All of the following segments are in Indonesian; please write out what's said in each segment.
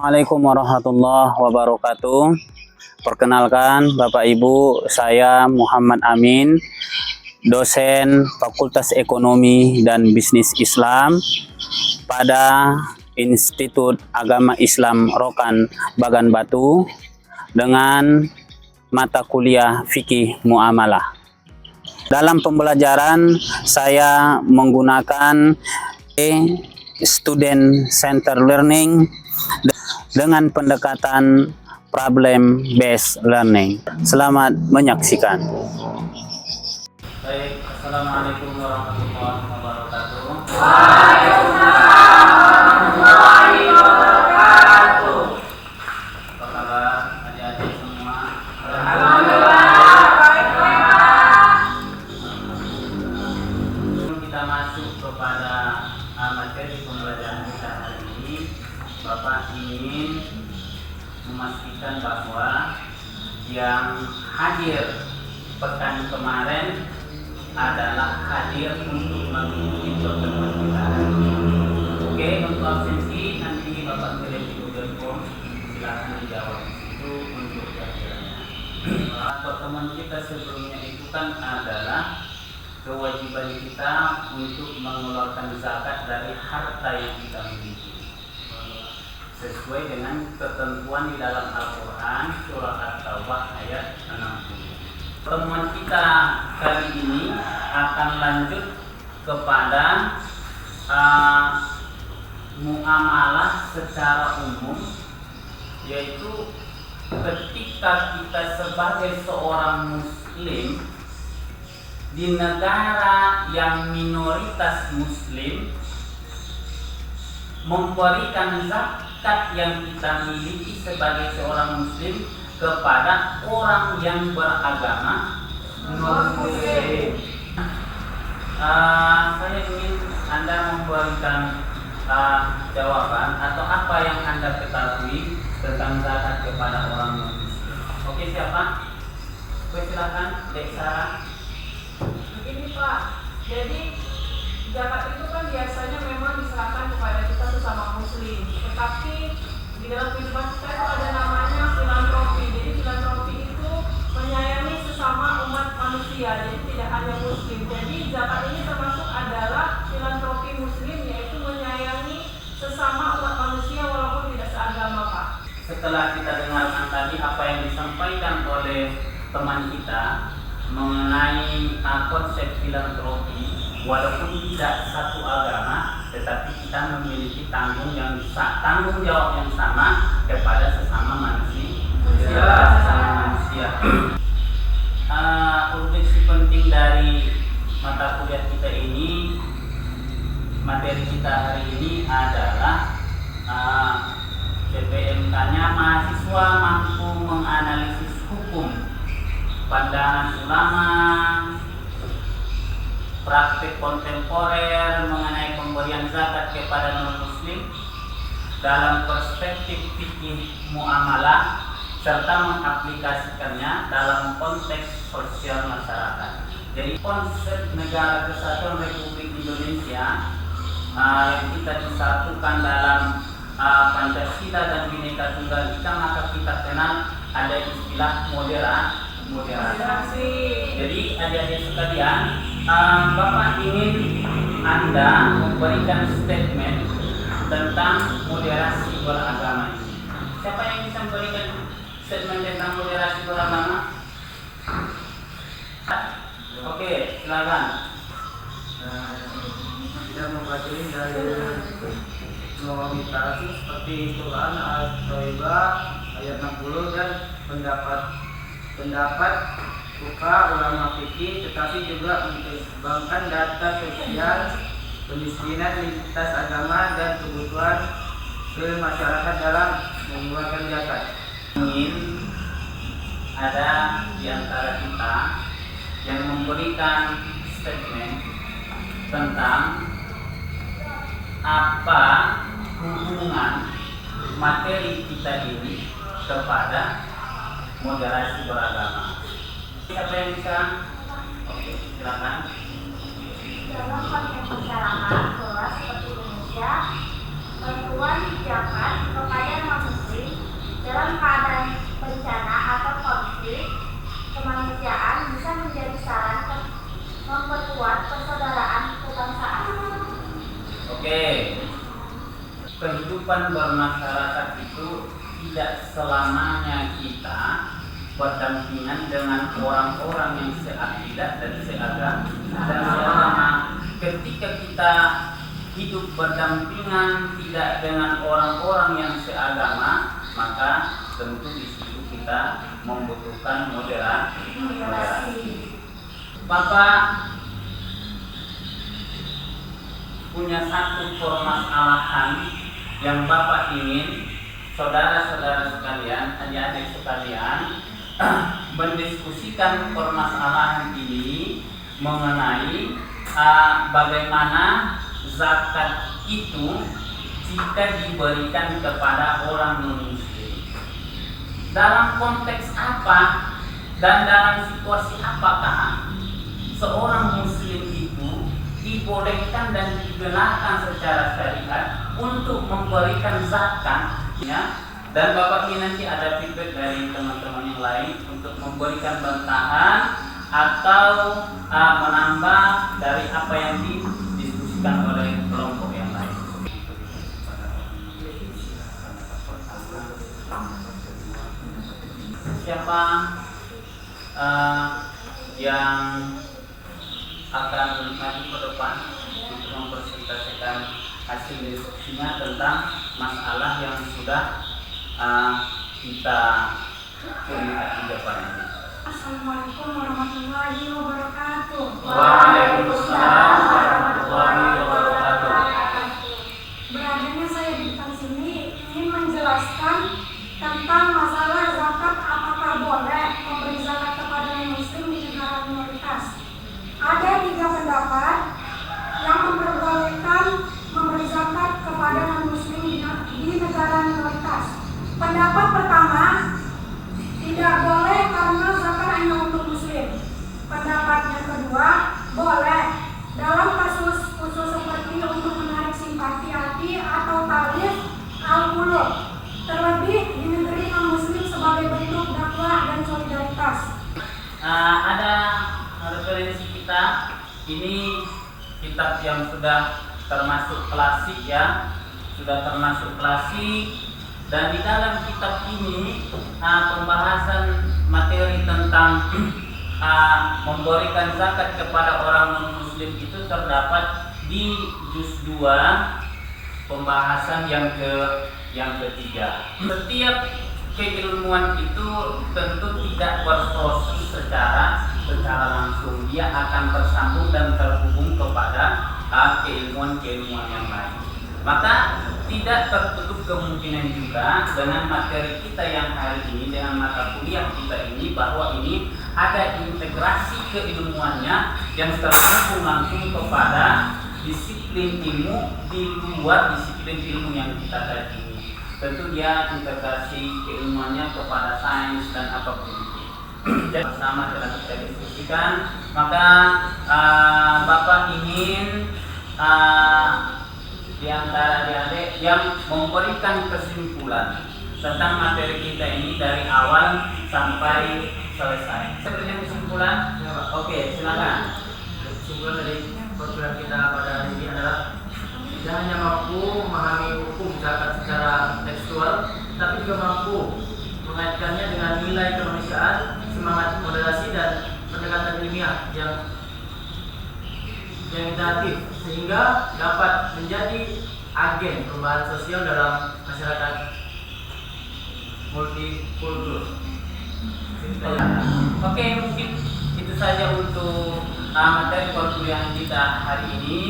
Assalamualaikum warahmatullahi wabarakatuh. Perkenalkan Bapak Ibu, saya Muhammad Amin, dosen Fakultas Ekonomi dan Bisnis Islam pada Institut Agama Islam Rokan Bagan Batu dengan mata kuliah Fikih Muamalah. Dalam pembelajaran saya menggunakan Student Center Learning dengan pendekatan problem based learning. Selamat menyaksikan. Baik, Assalamualaikum warahmatullahi wabarakatuh. Waalaikumsalam warahmatullahi wabarakatuh. Apa kabar adik-adik semua? Alhamdulillah. Kita masuk kepada materi pembelajaran kita hari ini. Bapak ingin memastikan bahwa yang hadir pekan kemarin adalah hadir untuk mengikuti pertemuan kita. Oke, untuk absensi nanti Bapak kirim di Google Form, silakan dijawab itu untuk kehadirannya. Pertemuan kita sebelumnya itu kan adalah kewajiban kita untuk mengeluarkan zakat dari harta yang kita miliki sesuai dengan ketentuan di dalam Al-Quran surah At-Taubah ayat 60. Pertemuan kita kali ini akan lanjut kepada muamalah secara umum, yaitu ketika kita sebagai seorang muslim di negara yang minoritas muslim memberikan zakat yang kita miliki sebagai seorang muslim kepada orang yang beragama non-muslim. Saya ingin Anda memberikan jawaban atau apa yang Anda ketahui tentang zakat kepada orang non-muslim. Oke, siapa? Silakan, Dek Sarah. Begini Pak, jadi zakat itu kan biasanya memang diserahkan kepada kita sesama muslim. Tetapi di dalam kehidupan kita itu ada namanya filantropi. Jadi filantropi itu menyayangi sesama umat manusia, jadi tidak hanya muslim. Jadi zakat ini termasuk adalah filantropi muslim, yaitu menyayangi sesama umat manusia walaupun tidak seagama Pak. Setelah kita dengarkan tadi apa yang disampaikan oleh teman kita mengenai konsep filantropi, walaupun tidak satu agama, tetapi kita memiliki tanggung jawab yang sama kepada sesama manusia. Urgensi penting dari mata kuliah kita ini, materi kita hari ini adalah PPMK-nya mahasiswa mampu menganalisis hukum, pandangan ulama, praktik kontemporer mengenai pemberian zakat kepada non-muslim dalam perspektif fikih muamalah serta mengaplikasikannya dalam konteks sosial masyarakat. Jadi konsep Negara Kesatuan Republik Indonesia yang kita disatukan dalam Pancasila dan Bhinneka Tunggal Ika, maka kita kenal ada istilah moderasi. Jadi adik-adik sekalian, Bapak ingin Anda memberikan statement tentang moderasi beragama ini. Siapa yang bisa memberikan statement tentang moderasi beragama? Oke, silakan. Kita mempelajari dari moderasi seperti Quran Al-Taibah ayat 60 dan pendapat buka ulama fikih, tetapi juga mengembangkan data sosial, kemiskinan, lintas agama dan kebutuhan masyarakat dalam mengeluarkan zakat. Ingin ada di antara kita yang memberikan statement tentang apa hubungan materi kita ini kepada moderasi beragama. Siapa yang bisa? Oke, silakan. Dalam konteks masyarakat luas seperti Indonesia, bantuan zakat kepada non Oke. Kehidupan bermasyarakat itu tidak selamanya kita berdampingan dengan orang-orang yang seakidah dan seagama. Ketika kita hidup berdampingan tidak dengan orang-orang yang seagama, maka tentu di situ kita membutuhkan moderasi. Bapak punya satu permasalahan yang Bapak ingin saudara-saudara sekalian, adik-adik sekalian mendiskusikan permasalahan ini mengenai bagaimana zakat itu jika diberikan kepada orang non-muslim. Dalam konteks apa dan dalam situasi apakah seorang muslim itu dibolehkan dan dibenarkan secara syariat untuk memberikan zakat, ya? Dan Bapak ini nanti ada feedback dari teman-teman yang lain untuk memberikan bantahan atau menambah dari apa yang didiskusikan oleh kelompok yang lain. Siapa yang akan maju ke depan untuk mempresentasikan hasil diskusinya tentang masalah yang sudah kita lihat di depan ini. Assalamualaikum warahmatullahi wabarakatuh. Waalaikumsalam warahmatullahi wabarakatuh. Beradanya saya di depan sini ingin menjelaskan tentang masalah zakat, apakah boleh memberi zakat kepada non-muslim di negara minoritas. Ada 3 pendapat yang memperbolehkan memberi zakat kepada non-muslim di negara minoritas. Pendapat pertama, tidak boleh karena zakat hanya untuk muslim. Pendapat yang kedua, boleh dalam kasus khusus seperti untuk menarik simpati hati atau tarif al-qulub, terlebih di negeri non-muslim sebagai bentuk dakwah dan solidaritas. Ada referensi kita, ini kitab yang sudah termasuk klasik, ya, sudah termasuk klasik. Dan di dalam kitab ini pembahasan materi tentang memberikan zakat kepada orang non-muslim itu terdapat di juz 2 pembahasan yang ketiga. Setiap keilmuan itu tentu tidak berproses secara langsung, dia akan tersambung dan terhubung kepada keilmuan-keilmuan yang lain. Maka tidak tertutup kemungkinan juga dengan materi kita yang hari ini, dengan mata kuliah kita ini, bahwa ini ada integrasi keilmuannya yang terhubung langsung kepada disiplin ilmu di luar disiplin ilmu yang kita kaji ini. Tentu dia integrasi keilmuannya kepada sains dan apapun itu. Dan bersama dengan kita diskusikan, maka Bapak ingin di antara adik-adik yang memberikan kesimpulan tentang materi kita ini dari awal sampai selesai. Sebenarnya kesimpulan? Ya, oke, silakan. Kesimpulan dari program kita pada hari ini adalah tidak hanya mampu memahami hukum zakat secara tekstual, tapi juga mampu mengaitkannya dengan nilai kemanusiaan, semangat moderasi dan pendekatan ilmiah yang interaktif, sehingga dapat menjadi agen perubahan sosial dalam masyarakat multikultur. Oke, mungkin itu saja untuk materi perkuliahan kita hari ini.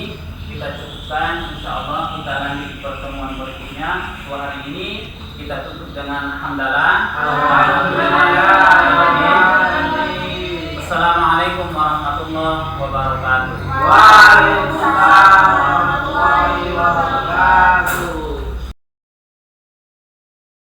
Kita cukupkan, insya Allah kita lanjut pertemuan berikutnya. Hari ini kita tutup dengan hamdalah. Alhamdulillah.